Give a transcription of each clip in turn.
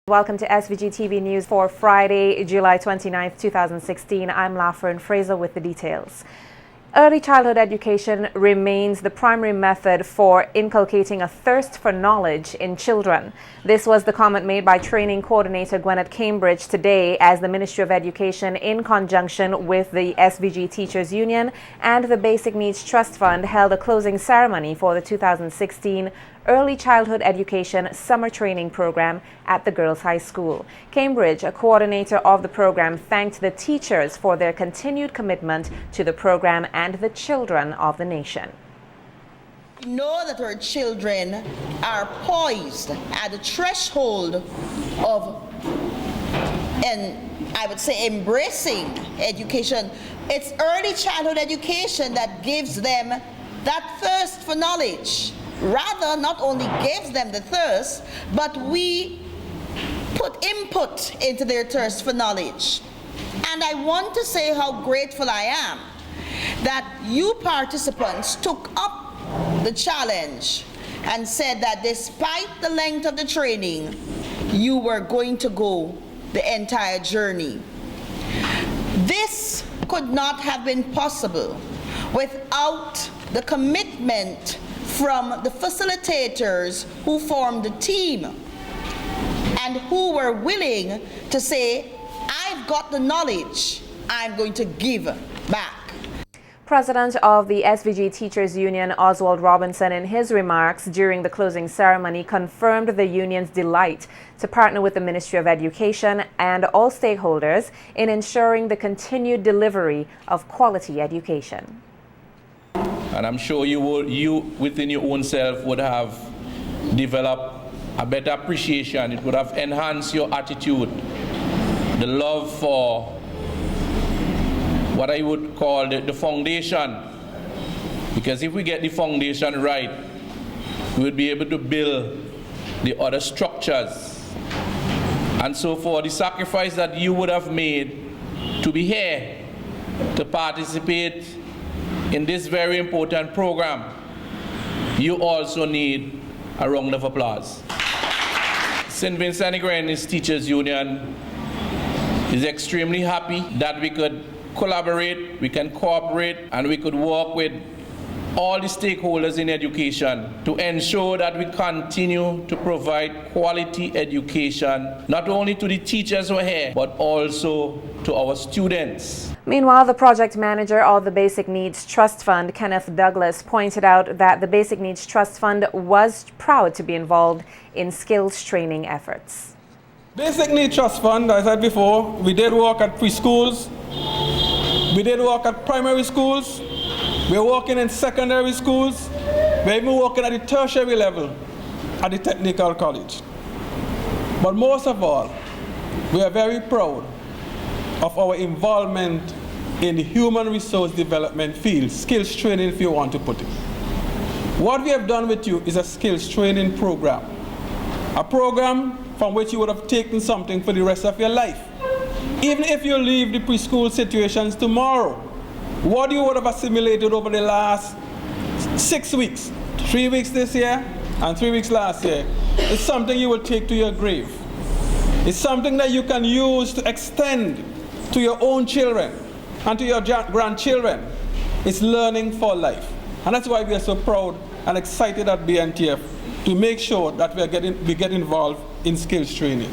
Welcome to SVG-TV News for Friday, July 29th, 2016. I'm Lafern Fraser with the details. Early childhood education remains the primary method for inculcating a thirst for knowledge in children. This was the comment made by Training Coordinator Gwennath Cambridge today as the Ministry of Education, in conjunction with the SVG Teachers Union and the Basic Needs Trust Fund, held a closing ceremony for the 2016 Early Childhood Education Summer Training Program at the Girls High School. Cambridge, a coordinator of the program, thanked the teachers for their continued commitment to the program and the children of the nation. We know that our children are poised at the threshold of, and I would say, embracing education. It's early childhood education that gives them that thirst for knowledge. Rather, not only gives them the thirst, but we put input into their thirst for knowledge. And I want to say how grateful I am that you participants took up the challenge and said that despite the length of the training, you were going to go the entire journey. This could not have been possible without the commitment from the facilitators who formed the team and who were willing to say, I've got the knowledge, I'm going to give back. President of the SVG Teachers Union, Oswald Robinson, in his remarks during the closing ceremony, confirmed the union's delight to partner with the Ministry of Education and all stakeholders in ensuring the continued delivery of quality education. And I'm sure you within your own self would have developed a better appreciation. It would have enhanced your attitude, the love for what I would call the foundation. Because if we get the foundation right, we would be able to build the other structures. And so for the sacrifice that you would have made to be here, to participate in this very important program, you also need a round of applause. St. Vincent and Grenada's Teachers Union is extremely happy that we could collaborate, we can cooperate, and we could work with all the stakeholders in education to ensure that we continue to provide quality education, not only to the teachers who are here, but also to our students. Meanwhile, the project manager of the Basic Needs Trust Fund, Kenneth Douglas, pointed out that the Basic Needs Trust Fund was proud to be involved in skills training efforts. Basic Needs Trust Fund, as I said before, we did work at preschools, we did work at primary schools, we're working in secondary schools, we're even working at the tertiary level at the technical college. But most of all, we are very proud of our involvement in the human resource development field, skills training if you want to put it. What we have done with you is a skills training program, a program from which you would have taken something for the rest of your life. Even if you leave the preschool situations tomorrow, what you would have assimilated over the last 6 weeks, 3 weeks this year and 3 weeks last year, is something you will take to your grave. It's something that you can use to extend to your own children and to your grandchildren. It's learning for life. And that's why we are so proud and excited at BNTF to make sure that we get involved in skills training.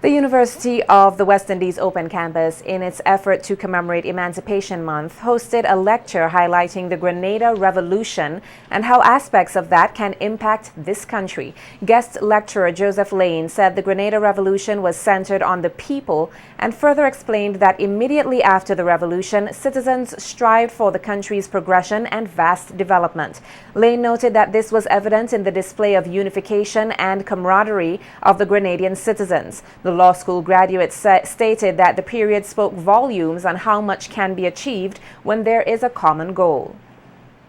The University of the West Indies Open Campus, in its effort to commemorate Emancipation Month, hosted a lecture highlighting the Grenada Revolution and how aspects of that can impact this country. Guest lecturer Joseph Lane said the Grenada Revolution was centered on the people and further explained that immediately after the revolution, citizens strived for the country's progression and vast development. Lane noted that this was evident in the display of unification and camaraderie of the Grenadian citizens. The law school graduate stated that the period spoke volumes on how much can be achieved when there is a common goal.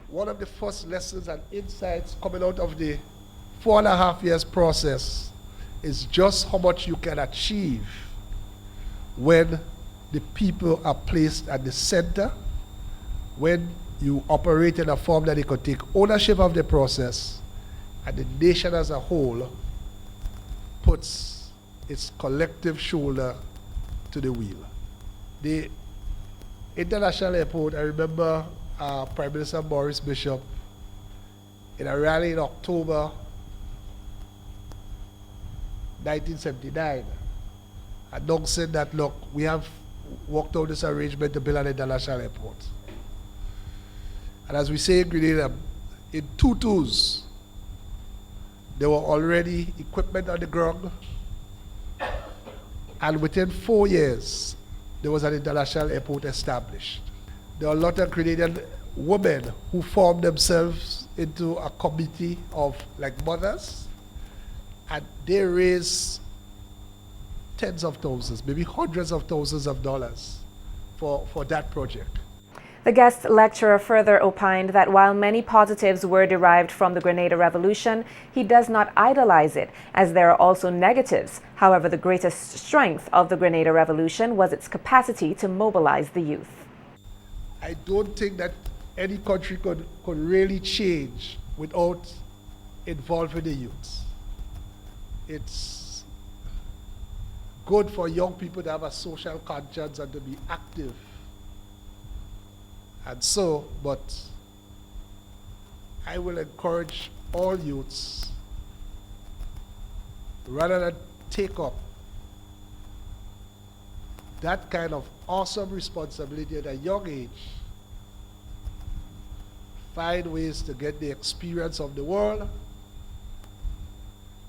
One of the first lessons and insights coming out of the 4.5 years process is just how much you can achieve when the people are placed at the center, when you operate in a form that they could take ownership of the process, and the nation as a whole puts its collective shoulder to the wheel. The international airport, I remember Prime Minister Maurice Bishop in a rally in October 1979, announcing that, look, we have worked out this arrangement to build an international airport. And as we say in Grenada, in 2 there were already equipment on the ground, and within 4 years, there was an international airport established. There are a lot of Grenadian women who formed themselves into a committee of like mothers, and they raised tens of thousands, maybe hundreds of thousands of dollars for that project. The guest lecturer further opined that while many positives were derived from the Grenada Revolution, he does not idolize it, as there are also negatives. However, the greatest strength of the Grenada Revolution was its capacity to mobilize the youth. I don't think that any country could really change without involving the youth. It's good for young people to have a social conscience and to be active. And so, but I will encourage all youths, rather than take up that kind of awesome responsibility at a young age, find ways to get the experience of the world,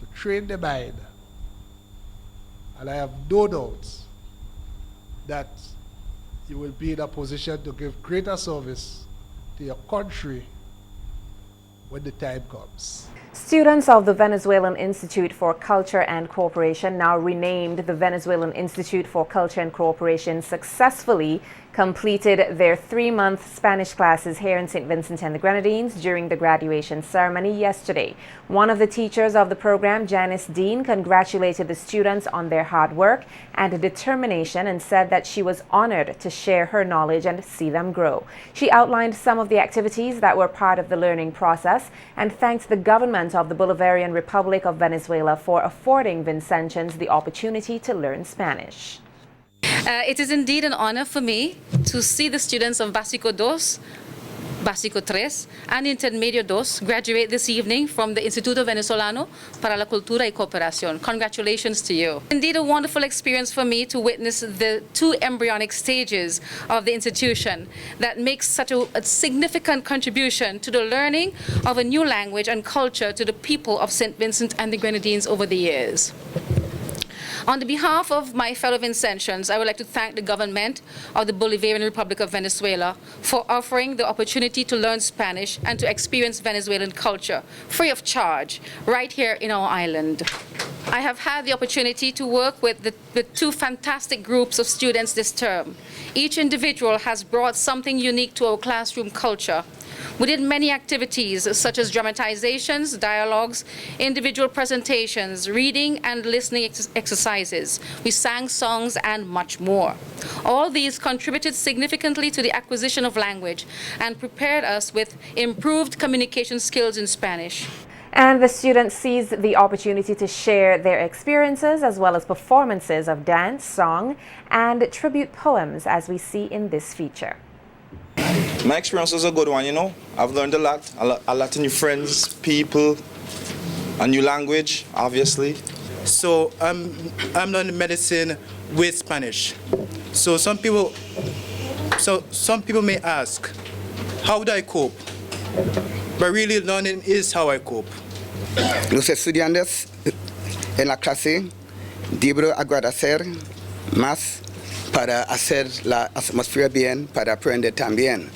to train the mind. And I have no doubt that you will be in a position to give greater service to your country when the time comes. Students of the Venezuelan Institute for Culture and Cooperation, now renamed the Venezuelan Institute for Culture and Cooperation, successfully completed their 3-month Spanish classes here in St. Vincent and the Grenadines during the graduation ceremony yesterday. One of the teachers of the program, Janice Dean, congratulated the students on their hard work and determination and said that she was honored to share her knowledge and see them grow. She outlined some of the activities that were part of the learning process and thanked the government of the Bolivarian Republic of Venezuela for affording Vincentians the opportunity to learn Spanish. It is indeed an honor for me to see the students of Básico 2, Básico 3, and Intermedio 2 graduate this evening from the Instituto Venezolano para la Cultura y Cooperación. Congratulations to you. Indeed a wonderful experience for me to witness the 2 embryonic stages of the institution that makes such a significant contribution to the learning of a new language and culture to the people of St. Vincent and the Grenadines over the years. On the behalf of my fellow Vincentians, I would like to thank the government of the Bolivarian Republic of Venezuela for offering the opportunity to learn Spanish and to experience Venezuelan culture free of charge right here in our island. I have had the opportunity to work with 2 fantastic groups of students this term. Each individual has brought something unique to our classroom culture. We did many activities such as dramatizations, dialogues, individual presentations, reading and listening exercises. We sang songs and much more. All these contributed significantly to the acquisition of language and prepared us with improved communication skills in Spanish. And the students seized the opportunity to share their experiences as well as performances of dance, song, and tribute poems as we see in this feature. My experience was a good one, you know. I've learned a lot of new friends, people, a new language, obviously. So I'm learning medicine with Spanish. So some people may ask, how do I cope? But really learning is how I cope. Los estudiantes en la clase deben agradecer más para hacer la atmósfera bien, para aprender también.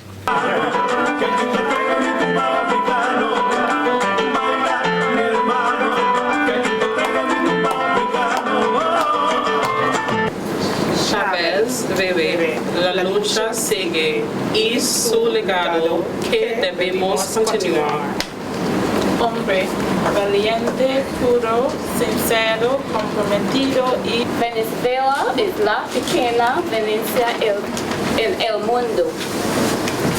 Chávez vive, la lucha sigue y su legado que debemos continuar. Hombre valiente, puro, sincero, comprometido y Venezuela es la pequeña Venecia en el mundo.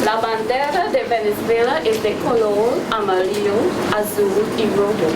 La bandera de Venezuela es de color amarillo, azul y rojo.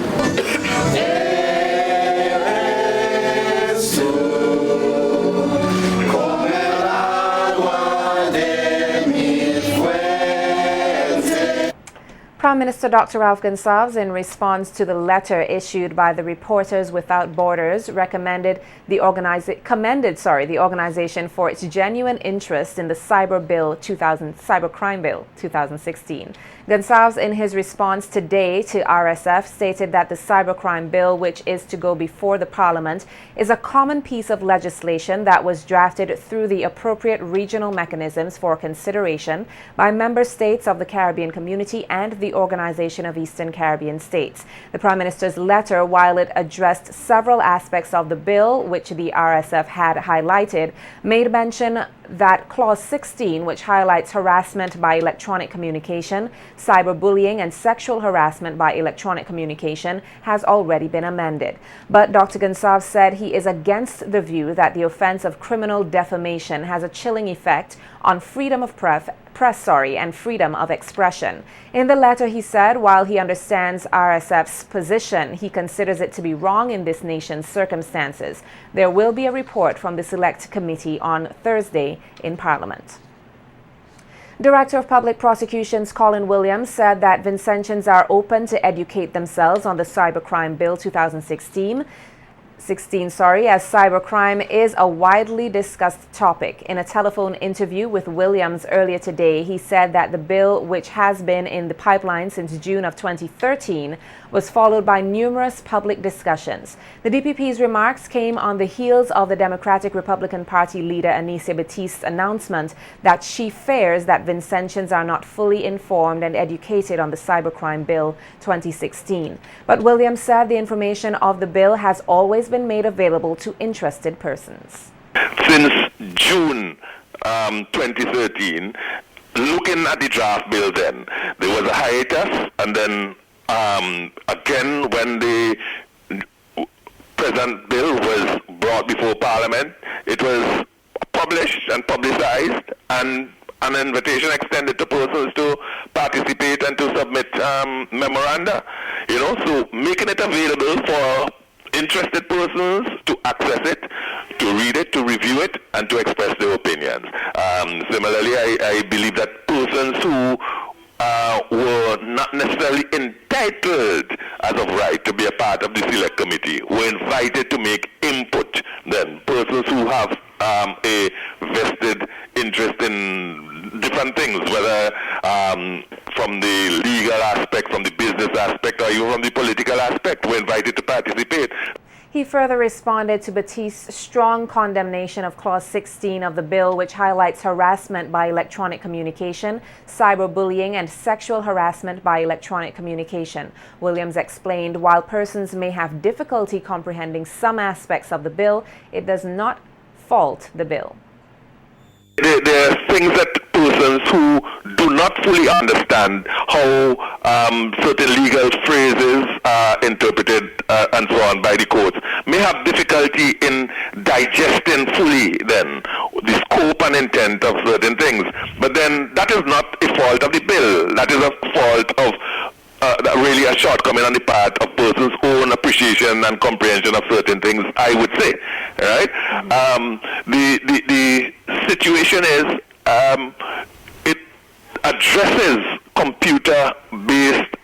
Prime Minister Dr. Ralph Gonsalves, in response to the letter issued by the Reporters Without Borders, commended the organization for its genuine interest in the Cybercrime Bill 2016. Gonsalves, in his response today to RSF, stated that the Cybercrime Bill, which is to go before the Parliament, is a common piece of legislation that was drafted through the appropriate regional mechanisms for consideration by member states of the Caribbean Community and the Organization of Eastern Caribbean States. The Prime Minister's letter, while it addressed several aspects of the bill which the RSF had highlighted, made mention that Clause 16, which highlights harassment by electronic communication, cyberbullying, and sexual harassment by electronic communication, has already been amended. But Dr. Gonsalves said he is against the view that the offense of criminal defamation has a chilling effect on freedom of press and freedom of expression. In the letter, he said, while he understands RSF's position, he considers it to be wrong in this nation's circumstances. There will be a report from the Select Committee on Thursday in Parliament. Director of Public Prosecutions Colin Williams said that Vincentians are open to educate themselves on the Cybercrime Bill 2016, as cybercrime is a widely discussed topic. In a telephone interview with Williams earlier today, he said that the bill, which has been in the pipeline since June of 2013, was followed by numerous public discussions. The DPP's remarks came on the heels of the Democratic Republican Party leader Anicia Batiste's announcement that she fears that Vincentians are not fully informed and educated on the Cybercrime Bill 2016. But Williams said the information of the bill has always been made available to interested persons. Since June 2013, looking at the draft bill then, there was a hiatus, and then again when the present bill was brought before Parliament, it was published and publicized, and an invitation extended to persons to participate and to submit memoranda. So making it available for interested persons to access it, to read it, to review it, and to express their opinions. Similarly, I believe that persons who were not necessarily entitled as of right to be a part of the Select Committee were invited to make input. Then persons who have a vested interest in different things, whether from the legal aspect, from the business aspect, or even from the political aspect, were invited to participate. He further responded to Batiste's strong condemnation of Clause 16 of the bill, which highlights harassment by electronic communication, cyberbullying, and sexual harassment by electronic communication. Williams explained, while persons may have difficulty comprehending some aspects of the bill, it does not fault the bill. There are things that persons who do not fully understand how certain legal phrases are interpreted and so on by the courts may have difficulty in digesting fully then the scope and intent of certain things. But then that is not a fault of the bill. That is a fault of really a shortcoming on the part of persons' own appreciation and comprehension of certain things, I would say. Right? The situation is it addresses computer-based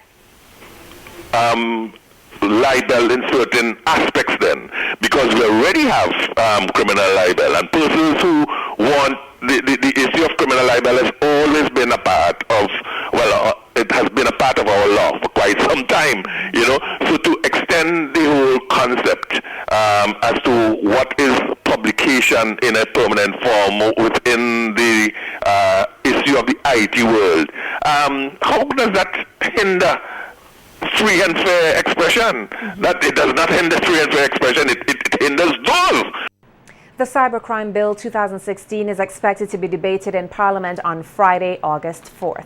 libel in certain aspects then, because we already have criminal libel, and persons who want the issue of criminal libel has always been a part of, it has been a part of our law for quite some time, so to extend the whole concept as to what is publication in a permanent form within the issue of the IT world, how does that hinder free and fair expression? That it does not hinder free and fair expression, it hinders those. The Cybercrime Bill 2016 is expected to be debated in Parliament on Friday, August 4th.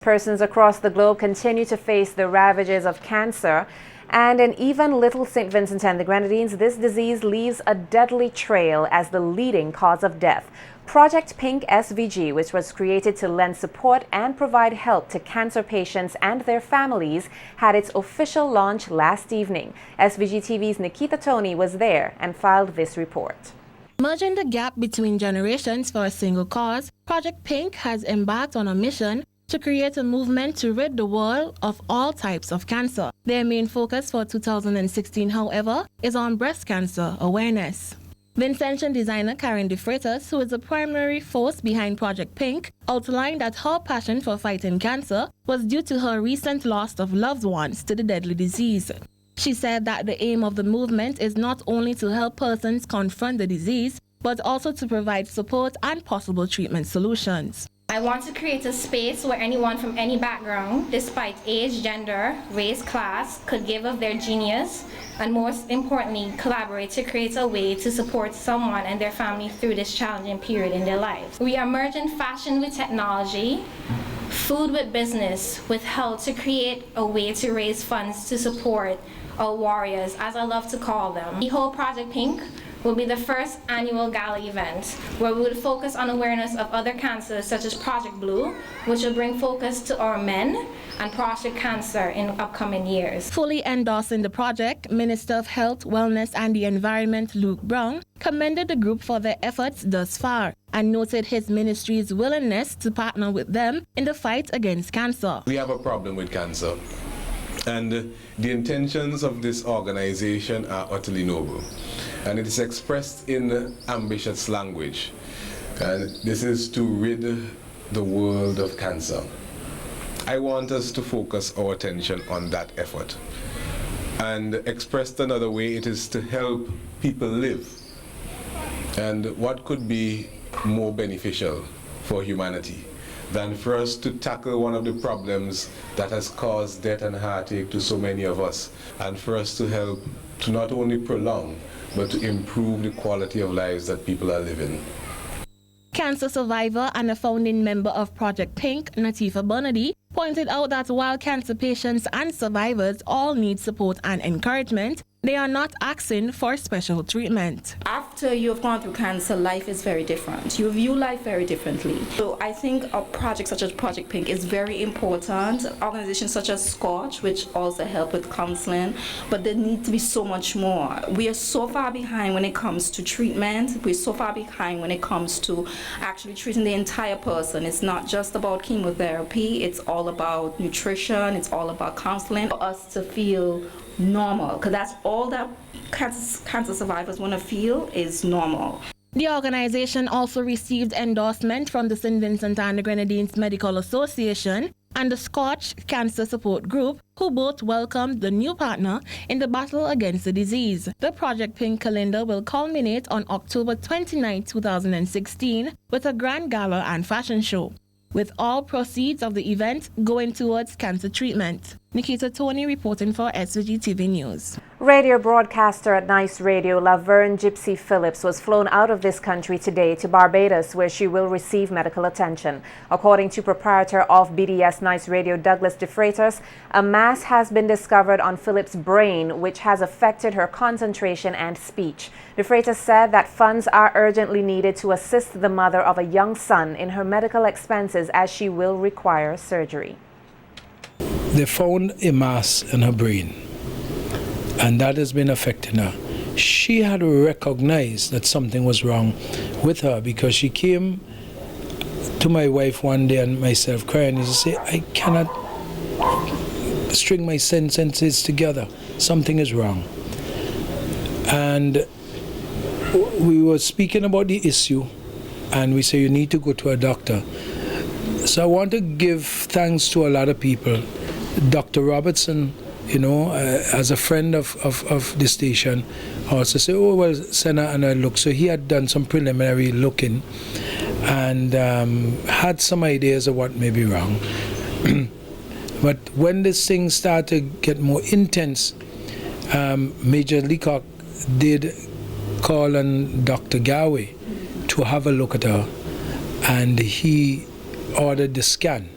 Persons across the globe continue to face the ravages of cancer, and in even Little St. Vincent and the Grenadines, this disease leaves a deadly trail as the leading cause of death. Project Pink SVG, which was created to lend support and provide help to cancer patients and their families, had its official launch last evening. SVG-TV's Nikita Tony was there and filed this report. Merging the gap between generations for a single cause, Project Pink has embarked on a mission to create a movement to rid the world of all types of cancer. Their main focus for 2016, however, is on breast cancer awareness. Vincentian designer Karen De Freitas, who is the primary force behind Project Pink, outlined that her passion for fighting cancer was due to her recent loss of loved ones to the deadly disease. She said that the aim of the movement is not only to help persons confront the disease, but also to provide support and possible treatment solutions. I want to create a space where anyone from any background, despite age, gender, race, class, could give of their genius, and most importantly, collaborate to create a way to support someone and their family through this challenging period in their lives. We are merging fashion with technology, food with business, with health to create a way to raise funds to support our warriors, as I love to call them. The whole Project Pink will be the first annual gala event where we will focus on awareness of other cancers such as Project Blue, which will bring focus to our men, and prostate cancer in upcoming years. Fully endorsing the project, Minister of Health, Wellness and the Environment Luke Brown commended the group for their efforts thus far and noted his ministry's willingness to partner with them in the fight against cancer. We have a problem with cancer, and the intentions of this organization are utterly noble. And it is expressed in ambitious language. And this is to rid the world of cancer. I want us to focus our attention on that effort. And expressed another way, it is to help people live. And what could be more beneficial for humanity than for us to tackle one of the problems that has caused death and heartache to so many of us, and for us to help to not only prolong, but to improve the quality of lives that people are living. Cancer survivor and a founding member of Project Pink, Natifa Bonadi, pointed out that while cancer patients and survivors all need support and encouragement, they are not asking for special treatment. After you've gone through cancer, life is very different. You view life very differently. So I think a project such as Project Pink is very important. Organizations such as Scotch, which also help with counseling, but there needs to be so much more. We are so far behind when it comes to treatment. We're so far behind when it comes to actually treating the entire person. It's not just about chemotherapy. It's all about nutrition. It's all about counseling for us to feel normal, because that's all that cancer survivors want to feel is normal. The organization also received endorsement from the St. Vincent and the Grenadines Medical Association and the Scotch Cancer Support Group, who both welcomed the new partner in the battle against the disease. The Project Pink calendar will culminate on October 29, 2016 with a grand gala and fashion show, with all proceeds of the event going towards cancer treatment. Nikita Tony reporting for SVG-TV News. Radio broadcaster at Nice Radio, Laverne Gypsy Phillips, was flown out of this country today to Barbados, where she will receive medical attention. According to proprietor of BDS Nice Radio, Douglas De Freitas, a mass has been discovered on Phillips' brain, which has affected her concentration and speech. De Freitas said that funds are urgently needed to assist the mother of a young son in her medical expenses, as she will require surgery. They found a mass in her brain, and that has been affecting her. She had recognized that something was wrong with her because she came to my wife one day and myself crying, and she said, I cannot string my sentences together. Something is wrong. And we were speaking about the issue, and we said, you need to go to a doctor. So I want to give thanks to a lot of people. Dr. Robertson, you know, as a friend of the station, also said, oh, well, send her and I look. So he had done some preliminary looking and had some ideas of what may be wrong. But when this thing started to get more intense, Major Leacock did call on Dr. Garway to have a look at her, and he ordered the scan.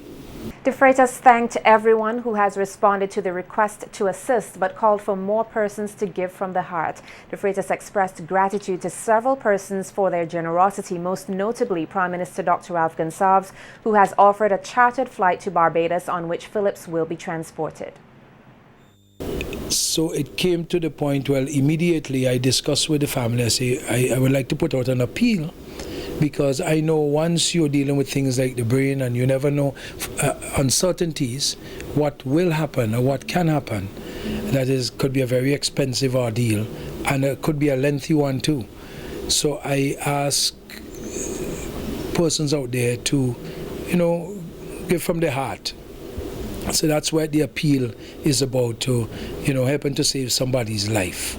De Freitas thanked everyone who has responded to the request to assist, but called for more persons to give from the heart. De Freitas expressed gratitude to several persons for their generosity, most notably Prime Minister Dr. Ralph Gonsalves, who has offered a chartered flight to Barbados on which Phillips will be transported. So it came to the point, well, immediately I discussed with the family. I say, I would like to put out an appeal because I know once you're dealing with things like the brain and you never know uncertainties, what will happen or what can happen, could be a very expensive ordeal, and it could be a lengthy one too. So I ask persons out there to, give from their heart. So that's what the appeal is about, to, helping to save somebody's life.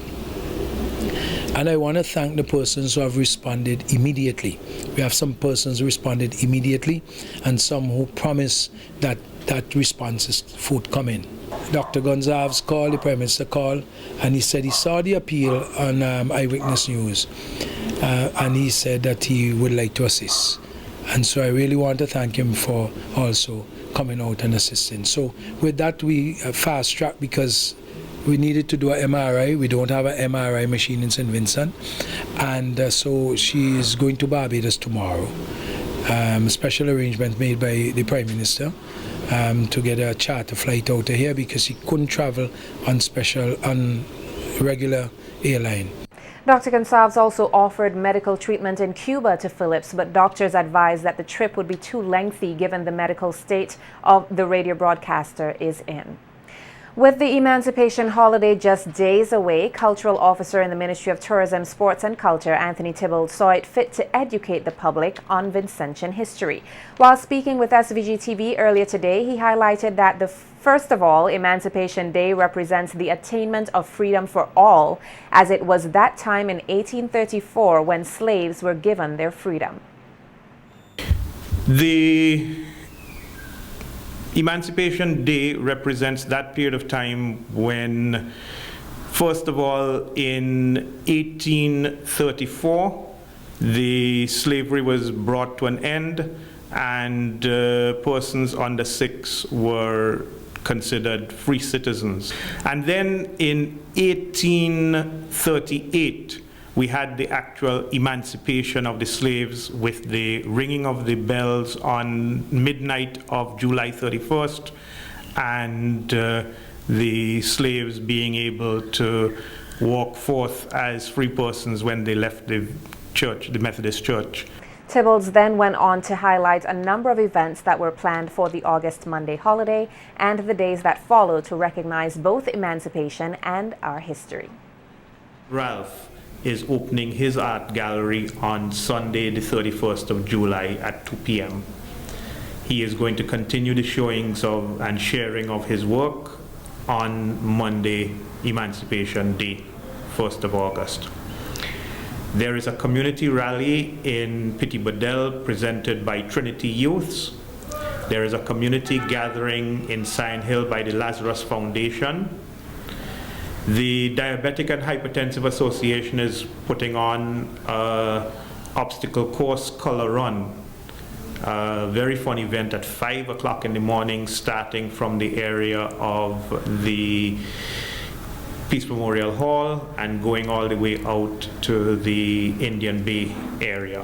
And I want to thank the persons who have responded immediately. We have some persons who responded immediately and some who promised that response is forthcoming. Dr. Gonzalez called, the Prime Minister called, and he said he saw the appeal on Eyewitness News, and he said that he would like to assist. And so I really want to thank him for also coming out and assisting. So with that, we fast-tracked because we needed to do an MRI. We don't have an MRI machine in St. Vincent. And so she is going to Barbados tomorrow. Special arrangement made by the Prime Minister to get a charter flight out of here because she couldn't travel on regular airline. Dr. Gonsalves also offered medical treatment in Cuba to Phillips, but doctors advised that the trip would be too lengthy given the medical state of the radio broadcaster is in. With the Emancipation holiday just days away, Cultural Officer in the Ministry of Tourism, Sports and Culture, Anthony Tybalt, saw it fit to educate the public on Vincentian history. While speaking with SVG-TV earlier today, he highlighted that first of all, Emancipation Day represents the attainment of freedom for all, as it was that time in 1834 when slaves were given their freedom. The Emancipation Day represents that period of time when, first of all, in 1834, the slavery was brought to an end and persons under 6 were considered free citizens. And then in 1838, we had the actual emancipation of the slaves with the ringing of the bells on midnight of July 31st and the slaves being able to walk forth as free persons when they left the church, the Methodist Church. Tybalt then went on to highlight a number of events that were planned for the August Monday holiday and the days that follow to recognize both emancipation and our history. Ralph is opening his art gallery on Sunday, the 31st of July at 2 p.m. He is going to continue the showings of and sharing of his work on Monday, Emancipation Day, 1st of August. There is a community rally in Petit Bodel presented by Trinity Youths. There is a community gathering in Sion Hill by the Lazarus Foundation. The Diabetic and Hypertensive Association is putting on an obstacle course color run. A very fun event at 5 o'clock in the morning, starting from the area of the Peace Memorial Hall and going all the way out to the Indian Bay area.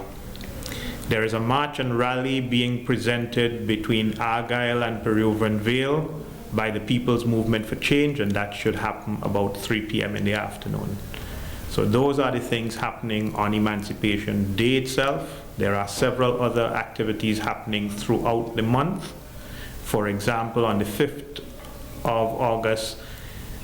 There is a march and rally being presented between Argyle and Peruvian Vale by the People's Movement for Change, and that should happen about 3 p.m. in the afternoon. So those are the things happening on Emancipation Day itself. There are several other activities happening throughout the month. For example, on the 5th of August,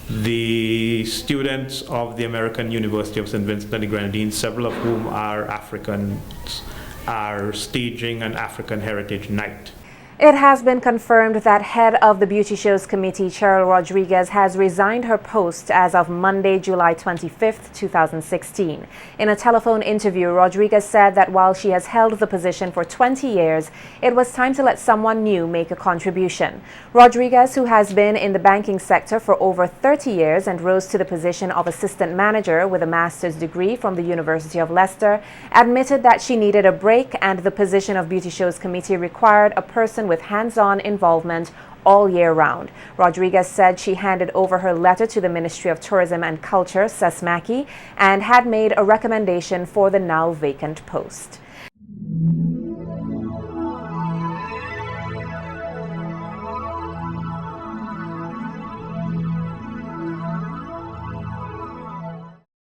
the students of the American University of St. Vincent and the Grenadines, several of whom are Africans, are staging an African Heritage Night. It has been confirmed that head of the Beauty Shows Committee, Cheryl Rodriguez, has resigned her post as of Monday, July 25th, 2016. In a telephone interview, Rodriguez said that while she has held the position for 20 years, it was time to let someone new make a contribution. Rodriguez, who has been in the banking sector for over 30 years and rose to the position of assistant manager with a master's degree from the University of Leicester, admitted that she needed a break and the position of Beauty Shows Committee required a person with hands-on involvement all year round. Rodriguez said she handed over her letter to the Ministry of Tourism and Culture, SESMACI, and had made a recommendation for the now vacant post.